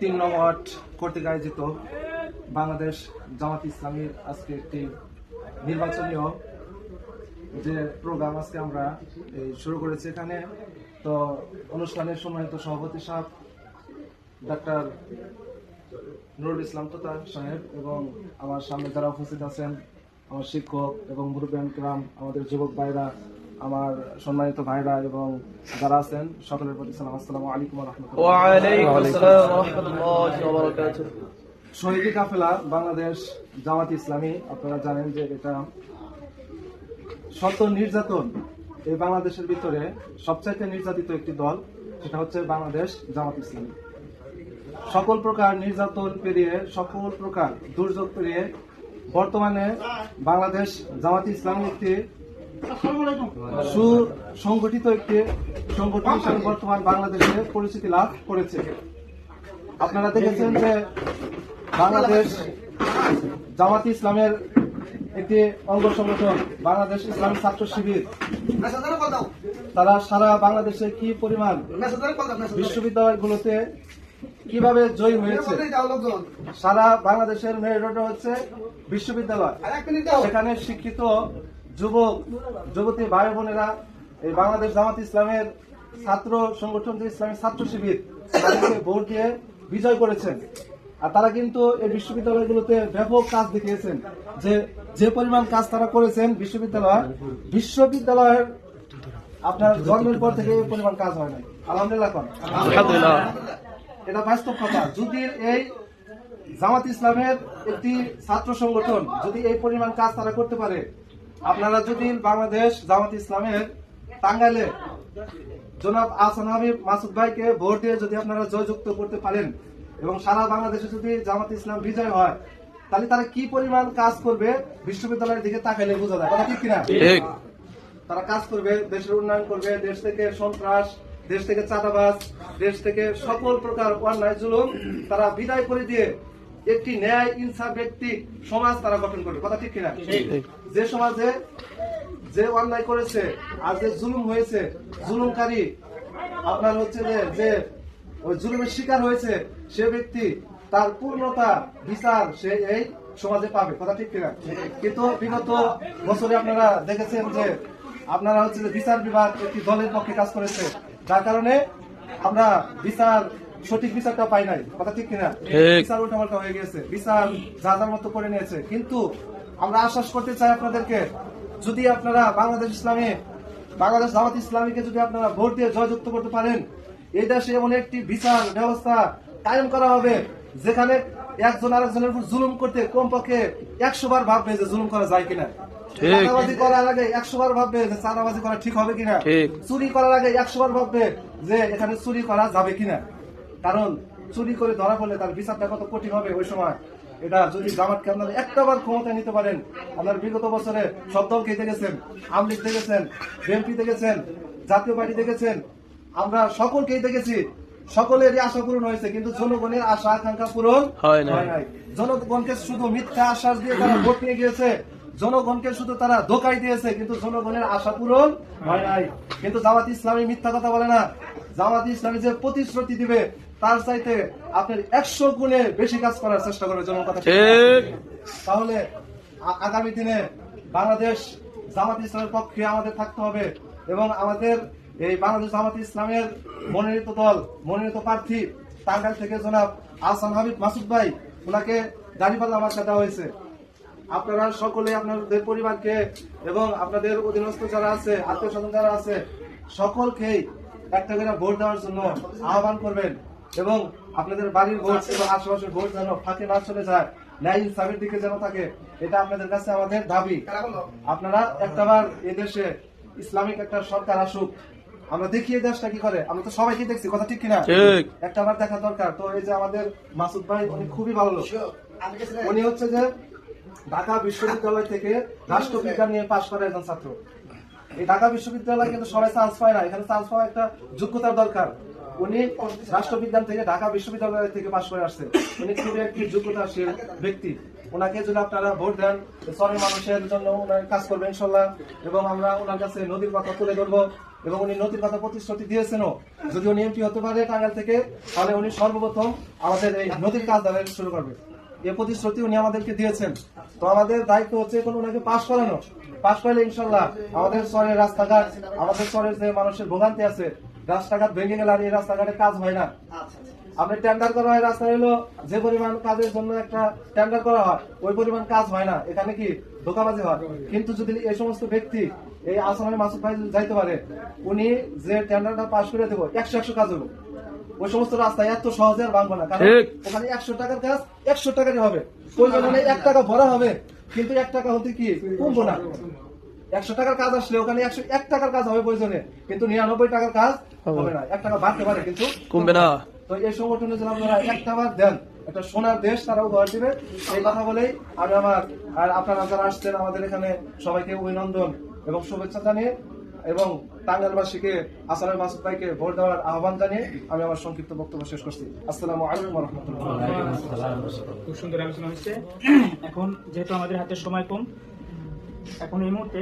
3 নং ওয়ার্ড কর্তৃক আয়োজিত বাংলাদেশ জামাত ইসলামীর আজকে একটি নির্বাচনীয় যে প্রোগ্রাম আজকে আমরা শুরু করেছি এখানে। তো অনুষ্ঠানের সম্মানিত সভাপতি সাহেব ডাক্তার নুরুল ইসলাম তোতা সাহেব এবং আমার সামনে যারা উপস্থিত আছেন, আমার শিক্ষক এবং মুরব্বিয়ান কিরাম, আমাদের যুবক ভাইরা, আমার সম্মানিত ভাইরা এবং যারা আছেন সকলের প্রতি সালাম। আসসালামু আলাইকুম ওয়া রাহমাতুল্লাহ। ওয়া আলাইকুম আসসালাম ওয়া রাহমাতুল্লাহি ওয়া বারাকাতুহু। শহীদি কাফেলা বাংলাদেশ জামাত ইসলামী, আপনারা জানেন যে এটা শত নির্যাতন এই বাংলাদেশের ভিতরে সবচাইতে নির্যাতিত একটি দল, সেটা হচ্ছে বাংলাদেশ জামাত ইসলামী। সকল প্রকার নির্যাতন পেরিয়ে, সকল প্রকার দুর্যোগ পেরিয়ে বর্তমানে বাংলাদেশ জামাত ইসলামী একটি সুসংগঠিত একটি সংগঠন হিসেবে বর্তমান বাংলাদেশে পরিচিতি লাভ করেছে। আপনারা দেখেছেন যে বাংলাদেশ জামাত ইসলামের একটি অঙ্গ সংগঠন বাংলাদেশ ইসলামী ছাত্র শিবির, তারা সারা বাংলাদেশে কি পরিমাণ বিশ্ববিদ্যালয়গুলোতে কিভাবে জয়ী হয়েছে। সারা বাংলাদেশের মেরুদণ্ড হচ্ছে বিশ্ববিদ্যালয়। সেখানে শিক্ষিত যুবক যুবতী ভাই বোনেরা এই বাংলাদেশ জামাত ইসলামের ছাত্র সংগঠন যে ইসলামী ছাত্র শিবির, তাদেরকে ভোট দিয়ে বিজয় করেছেন। আর তারা কিন্তু এই বিশ্ববিদ্যালয়গুলোতে ব্যাপক কাজ দেখিয়েছেন। যে পরিমাণ কাজ তারা করেছেন বিশ্ববিদ্যালয়ের আপনার জন্মের পর থেকে এই পরিমাণ কাজ হয় নাই। আলহামদুলিল্লাহ, এটা বাস্তব কথা। যদি এই জামাত ইসলামের একটি ছাত্র সংগঠন যদি এই পরিমাণ কাজ তারা করতে পারে, আপনারা যদি বাংলাদেশ জামাত ইসলামের টাঙ্গাইলে জনাব আহসান হাবিব মাসুদ ভাইকে ভোট দিয়ে যদি আপনারা জয়যুক্ত করতে পারেন এবং সারা বাংলাদেশে যদি জামাত ইসলাম বিজয় হয়, তাহলে তারা কি পরিমাণ কাজ করবে বিশ্ববিদ্যালয়ের দিকে তাকাইলে বোঝা যায়। কথা ঠিক কিনা? তারা কাজ করবে, দেশের উন্নয়ন করবে, দেশ থেকে সন্ত্রাস, দেশ থেকে চাঁদাবাজ, দেশ থেকে সকল প্রকার অন্যায় জুলুম তারা বিদায় করে দিয়ে একটি ন্যায় ইনসাফ ব্যক্তি সমাজ তারা গঠন করবে। কথা ঠিক কিনা? যে সমাজে যে অন্যায় করেছে আর যে জুলুম হয়েছে, জুলুমকারী আপনার হচ্ছে যে ওই জুলুমের শিকার হয়েছে, সে ব্যক্তি তার পূর্ণতা বিচার সে এই সমাজে পাবে। কথা ঠিক কিনা? কিন্তু বিগত বছরে আপনারা দেখেছেন যে আপনারা হচ্ছে যে বিচার বিভাগ একটি দলের পক্ষে কাজ করেছে, যার কারণে আমরা সঠিক বিচারটা পাই নাই। কথা ঠিক কিনা? বিচার উল্টাপাল্টা হয়ে গেছে, বিচার যা যার মতো করে নিয়েছে। কিন্তু আমরা আশ্বাস করতে চাই আপনাদেরকে, যদি আপনারা বাংলাদেশ জামাত ইসলামীকে যদি আপনারা ভোট দিয়ে জয়যুক্ত করতে পারেন, এই দেশে এমন একটি বিচার ব্যবস্থা কায়েম করা হবে যেখানে একজন আরেকজনের উপর জুলুম করতে কমপক্ষে 100 বার ভাববে যে জুলুম করা যায় কিনা। চাঁদাবাজি করার আগে 100 বার ভাববে যে চাঁদাবাজি করা ঠিক হবে কিনা। চুরি করার আগে 100 বার ভাববে যে এখানে চুরি করা যাবে কিনা। কারণ চুরি করে ধরা পড়লে তার বিচারটা কত কঠিন হবে ওই সময়। এটা যদি জামাতকে আপনারা একটা বার ক্ষমতায় নিতে পারেন, আপনার বিগত বছরে সব দলকেই দেখেছেন, আওয়ামী লীগ দেখেছেন, বিএনপি দেখেছেন, জাতীয় পার্টি দেখেছেন, আমরা সকলকেই দেখেছি, সকলেরই আশা পূরণ হয়েছে, কিন্তু জনগণের আশা আকাঙ্ক্ষা পূরণ হয় নাই। জনগণকে শুধু মিথ্যা আশ্বাস দিয়ে তারা ভোট নিয়ে গিয়েছে, জনগণকে শুধু তারা ধোঁকাই দিয়েছে, কিন্তু জনগণের আশা পূরণ হয় নাই। কিন্তু জামাত ইসলামী মিথ্যা কথা বলে না। জামাত ইসলামী যে প্রতিশ্রুতি দিবে তার চাইতে আপনার 100 গুণে বেশি কাজ করার চেষ্টা করবে জনগণ। কথা তাহলে আগামী দিনে বাংলাদেশ জামাত ইসলামের পক্ষে আমাদের থাকতে হবে এবং আমাদের এই বাংলাদেশ জামাত ইসলামের মনোনীত দল, মনোনীত প্রার্থী টাঙ্গাইল থেকে জনাব আহসান হাবিব মাসুদ ভাই, ওনাকে দাঁড়িপাল্লা মার্কা দেওয়া হয়েছে। আপনারা সকলে আপনাদের পরিবারকে এবং আপনাদের অধীনস্থ যারা আছে, আত্মীয় স্বজন যারা আছে, সকলকেই একটা করে ভোট দেওয়ার জন্য আহ্বান করবেন এবং আপনাদের বাড়ির ভোট এবং আশেপাশের ভোট যেন ফাঁকে না চলে যায়, ন্যায় ইনসাফের দিকে যেন থাকে, এটা আপনাদের কাছে আমাদের দাবি। আপনারা একটাবার এদেশে ইসলামিক একটা সরকার আসুক, আমরা দেখি এই দেশটা কি করে। আমরা তো সবাইকে দেখছি, কথা ঠিক কিনা? একটাবার দেখা দরকার। তো এই যে আমাদের মাসুদ ভাই, উনি খুবই ভালো লোক। উনি হচ্ছে যে ঢাকা বিশ্ববিদ্যালয় থেকে রাষ্ট্রবিজ্ঞান নিয়ে পাশ করা একজন ছাত্র। এই ঢাকা বিশ্ববিদ্যালয় কিন্তু সবাই চান্স পায় না, এখানে চান্স পাওয়া একটা যোগ্যতার দরকার। উনি রাষ্ট্রবিজ্ঞান থেকে ঢাকা বিশ্ববিদ্যালয় থেকে পাশ করে আসছে। উনি খুবই একটি যোগ্যতাশীল ব্যক্তি। ওনাকে যদি আপনারা ভোট দেন, চরের মানুষের জন্য ওনার কাজ করবেন ইনশাল্লাহ, এবং আমরা ওনার কাছে নদীর কথা তুলে ধরবো। এবং উনি নদীর কথা প্রতিশ্রুতি দিয়েছেনও। যদি উনি এমপি হতে পারে টাঙ্গাইল থেকে, তাহলে উনি সর্বপ্রথম আমাদের এই নদীর কাজ দ্বারা শুরু করবে। এই প্রতিশ্রুতি উনি আমাদেরকে দিয়েছেন। তো আমাদের দায়িত্ব হচ্ছে এখন ওনাকে পাশ করানো। পাশ করলে ইনশাল্লাহ আমাদের শহরের রাস্তাঘাট, আমাদের শহরের যে মানুষের ভোগান্তি আছে, রাস্তাঘাট ভেঙে গেলে আর এই রাস্তাঘাটে কাজ হয় না। আপনি টেন্ডার করা হয় রাস্তা হলো, যে পরিমাণ কাজের জন্য একটা টেন্ডার করা হয় ওই পরিমাণ কাজ হয় না, এখানে কি ধোঁকাবাজি হয়। কিন্তু যদি এই সমস্ত ব্যক্তি এই আসামের মাসুদ ভাই যাইতে পারে, উনি যে টেন্ডারটা পাশ করে দেবো 100 কাজ হলো। ওই সমস্ত রাস্তায় এত সহজে আর ভাঙবো না, কারণ ওখানে 100 টাকার কাজ 100 টাকারই হবে। প্রয়োজনে 1 টাকা ভরা হবে, কিন্তু 1 টাকা হতে কি কমবো না। 100 টাকার কাজ আসলে ওখানে 101 টাকার কাজ হবে প্রয়োজনে, কিন্তু 99 টাকার কাজ হবে না। 1 টাকা বাড়তে পারে কিন্তু কমবে না। তো এই সংগঠনে যদি আপনারা একটা বার দেন, একটা সোনার দেশ তারা উপহার দিবে। এই কথা বলেই আমি আপনারা যারা আসছেন আমাদের এখানে সবাইকে অভিনন্দন এবং শুভেচ্ছা জানিয়ে এবং টাঙ্গাইলবাসীকে আসামের মাসুদ ভাইকে ভোট দেওয়ার আহ্বান জানিয়ে আমি আমার সংক্ষিপ্ত বক্তব্য শেষ করছি। আসসালামু আলাইকুম ওয়া রাহমাতুল্লাহ। খুব সুন্দর আলোচনা হচ্ছে। এখন যেহেতু আমাদের হাতে সময় কম, এখন এই মুহূর্তে